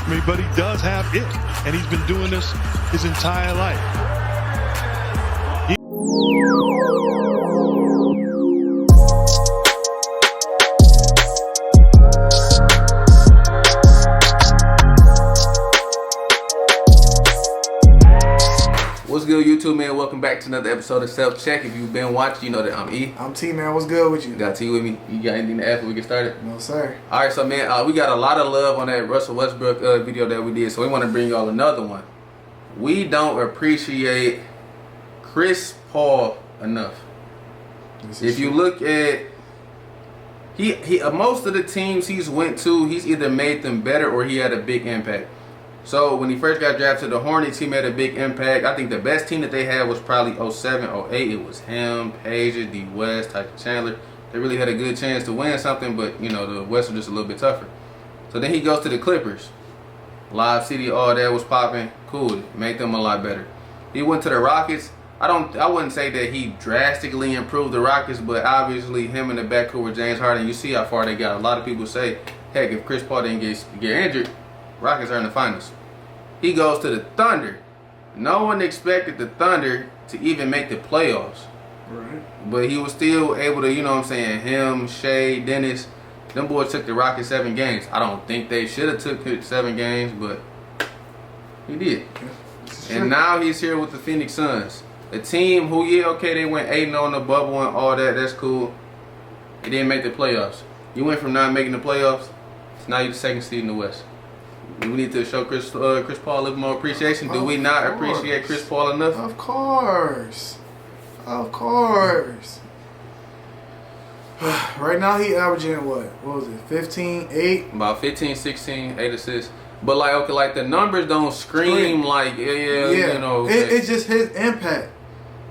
me, but he does have it, and he's been doing this his entire life. What's good, YouTube, man? Welcome back to another episode of Self Check. If you've been watching, you know that I'm E. I'm T, man. What's good with you? Got T with me. You got anything to add before we get started? No, sir. All right, so man, we got a lot of love on that Russell Westbrook video that we did, so we want to bring y'all another one. We don't appreciate Chris Paul enough. If you look at he most of the teams he's went to, he's either made them better or he had a big impact. So when he first got drafted to the Hornets, he made a big impact. I think the best team that they had was probably 07, 08. It was him, Pager, D. West, Tyson Chandler. They really had a good chance to win something, but you know the West was just a little bit tougher. So then he goes to the Clippers. Live City, all that was popping. Cool, make them a lot better. He went to the Rockets. I wouldn't say that he drastically improved the Rockets, but obviously him in the backcourt with James Harden, you see how far they got. A lot of people say, heck, if Chris Paul didn't get injured, Rockets are in the finals. He goes to the Thunder. No one expected the Thunder to even make the playoffs. Right. But he was still able to, you know what I'm saying, him, Shea, Dennis, them boys took the Rockets 7 games. I don't think they should have took it 7 games, but he did. And now he's here with the Phoenix Suns. A team who, yeah, okay, they went 8-0 on the bubble and all that. That's cool. They didn't make the playoffs. You went from not making the playoffs to now you're the second seed in the West. We need to show Chris Paul a little more appreciation. Do we not appreciate Chris Paul enough? Of course. Of course. Right now he averaging what was it? 15, 8? About 15, 16, 8 assists. But like, okay, like the numbers don't scream like, yeah. You know. It's just his impact.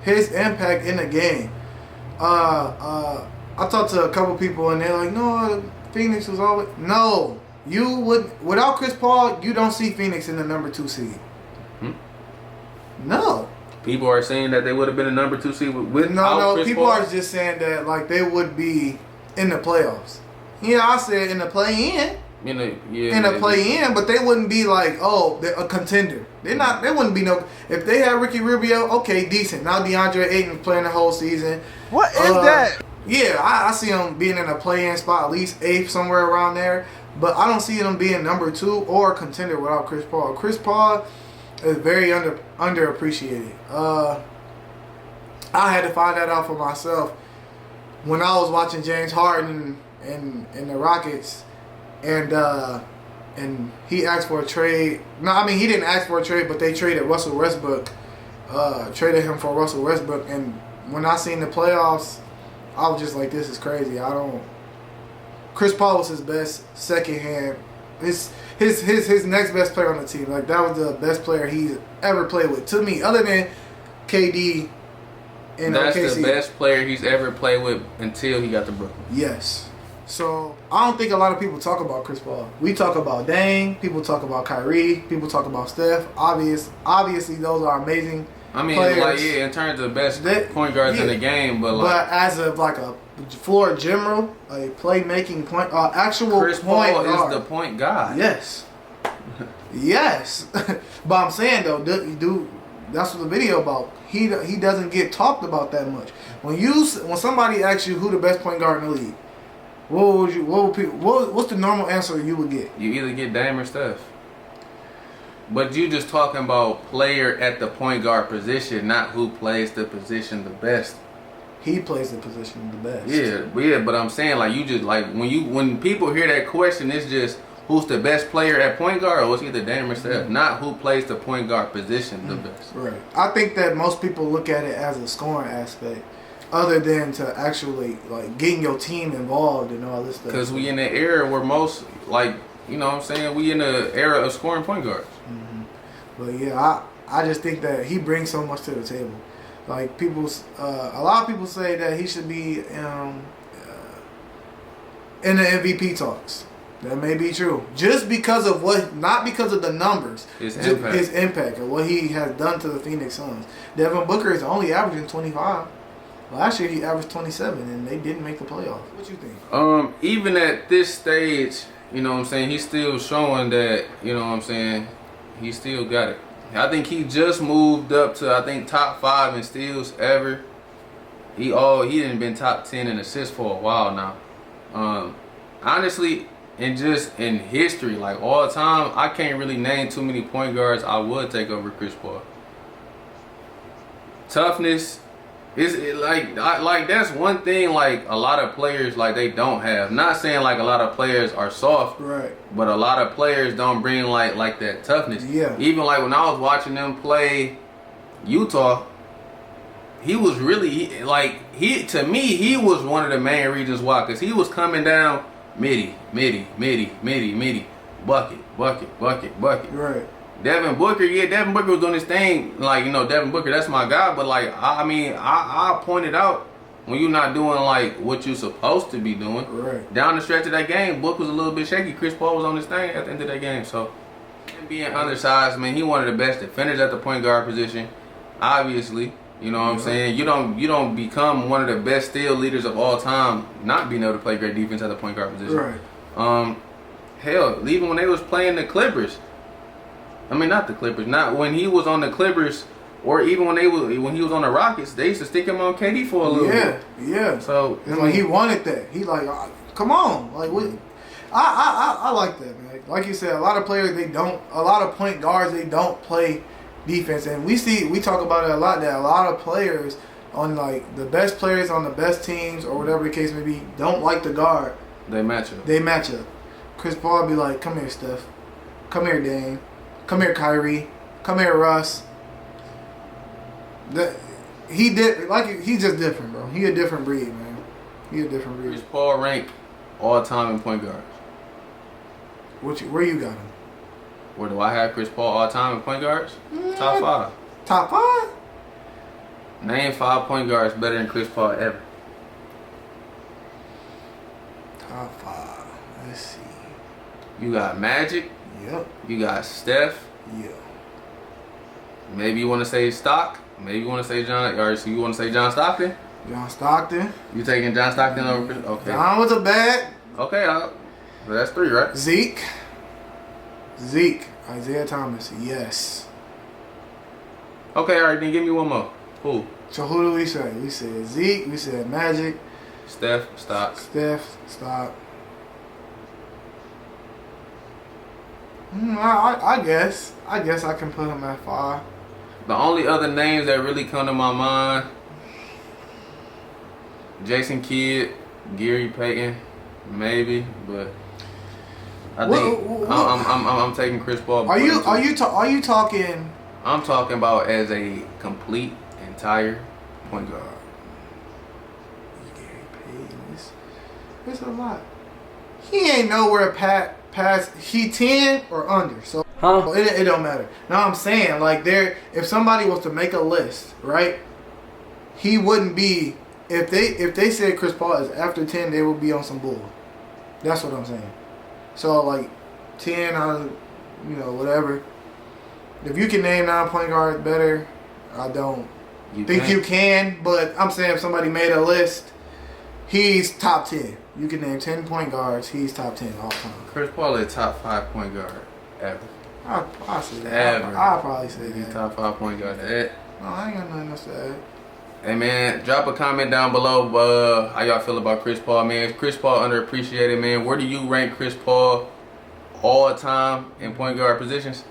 His impact in the game. I talked to a couple people and they're like, no, Phoenix was always no. You would without Chris Paul, you don't see Phoenix in the number 2 seed. No. People are saying that they would have been a number 2 seed with no. Chris People Paul. are just saying that like they would be in the playoffs. Yeah, I said in the play-in. In the play-in, but they wouldn't be like, oh, they're a contender. They're not. They wouldn't be no. If they had Ricky Rubio, okay, decent. Now DeAndre Ayton playing the whole season. What is that? Yeah, I see him being in a play-in spot, at least 8th, somewhere around there. But I don't see them being number 2 or a contender without Chris Paul. Chris Paul is very underappreciated. I had to find that out for myself when I was watching James Harden and the Rockets, and he asked for a trade. No, I mean he didn't ask for a trade, but they traded Russell Westbrook. Traded him for Russell Westbrook, and when I seen the playoffs, I was just like, this is crazy. Chris Paul was his best second hand. His next best player on the team. Like that was the best player he's ever played with. To me, other than KD and that's OKC. the best player he's ever played with until he got to Brooklyn. Yes. So I don't think a lot of people talk about Chris Paul. We talk about Dame. People talk about Kyrie. People talk about Steph. Obviously, those are amazing. I mean, players. like in terms of best point guards in the game, but as of like a floor general, a playmaking point, actual Chris point Paul guard. is the point guard. Yes, yes. But I'm saying though, that's what the video about. He doesn't get talked about that much. When somebody asks you who the best point guard in the league, what's the normal answer you would get? You either get Dame or Steph. But you just talking about player at the point guard position, not who plays the position the best. He plays the position the best. Yeah, but I'm saying like you just like when people hear that question, it's just who's the best player at point guard, or it's either Dame or Steph, not who plays the point guard position the best. Right. I think that most people look at it as a scoring aspect, other than to actually like getting your team involved and all this stuff. Because we in the era where most like. You know what I'm saying? We in the era of scoring point guards. But yeah, I just think that he brings so much to the table. Like a lot of people say that he should be in the MVP talks. That may be true. Just because of not because of the numbers. His impact and what he has done to the Phoenix Suns. Devin Booker is only averaging 25. Last year he averaged 27 and they didn't make the playoffs. What you think? Even at this stage you know what I'm saying, he's still showing that, you know what I'm saying, he still got it. I think he just moved up to, I think, top 5 in steals ever. He didn't been top 10 in assists for a while now. Honestly, and just in history, like all time, I can't really name too many point guards I would take over Chris Paul. Toughness is like that's one thing like a lot of players like they don't have. Not saying like a lot of players are soft, Right. but a lot of players don't bring like that toughness. Yeah. Even like when I was watching them play Utah, he was really like to me he was one of the main reasons why, because he was coming down midi, bucket. Right. Devin Booker was doing his thing. Like, you know, Devin Booker, that's my guy. But like, I pointed out when you're not doing like what you're supposed to be doing. Right. Down the stretch of that game, Book was a little bit shaky. Chris Paul was on his thing at the end of that game. So, him being undersized, man, he one of the best defenders at the point guard position. Obviously, you know what I'm saying. You don't become one of the best steal leaders of all time not being able to play great defense at the point guard position. Right. Hell, even when they was playing the Clippers. I mean, not the Clippers. Not when he was on the Clippers, or even when he was on the Rockets. They used to stick him on KD for a little bit. Yeah. So and like he wanted that. He like, come on, like what? I like that, man. Like you said, a lot of players a lot of point guards they don't play defense, and we talk about it a lot that a lot of players on like the best players on the best teams or whatever the case may be don't like the guard. They match up. Chris Paul be like, come here, Steph. Come here, Dame. Come here, Kyrie. Come here, Russ. He's just different, bro. He a different breed, man. He a different breed. Chris Paul ranked all time in point guards. Where you got him? Where do I have Chris Paul all time in point guards? Top 5. Top 5? Name 5 point guards better than Chris Paul ever. Top 5. Let's see. You got Magic. Yep. You got Steph. Yeah. Maybe you want to say Stock. Maybe you want to say you want to say John Stockton. John Stockton. You taking John Stockton over Chris? Okay. John was a bad. Okay. Well, that's 3, right? Zeke. Isaiah Thomas. Yes. Okay. All right. Then give me one more. Who? So who do we say? We said Zeke. We said Magic. Steph. Stock. Stock. I guess I can put him at 5. The only other names that really come to my mind: Jason Kidd, Gary Payton, maybe, but I think I'm taking Chris Paul. Are you talking? I'm talking about as a complete entire point guard. Gary Payton, it's a lot. He ain't nowhere past. He 10 or under, so it don't matter. Now I'm saying like if somebody was to make a list, right? He wouldn't be if they said Chris Paul is after 10, they would be on some bull. That's what I'm saying. So like 10 out of whatever. If you can name 9 point guards better, I don't think you can. But I'm saying if somebody made a list, he's top 10. You can name 10 point guards. He's top 10 all time. Chris Paul is top 5 point guard ever. I'll say that. I'll probably say He's that. top 5 point guard ever. No, I ain't got nothing else to add. Hey man, drop a comment down below. How y'all feel about Chris Paul, man? Is Chris Paul underappreciated, man? Where do you rank Chris Paul all time in point guard positions?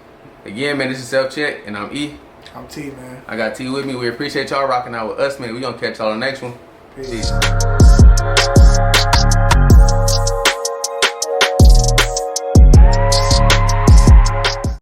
Again, man, this is Self Check, and I'm E. I'm T, man. I got T with me. We appreciate y'all rocking out with us, man. We gonna catch y'all on the next one. Peace. Peace.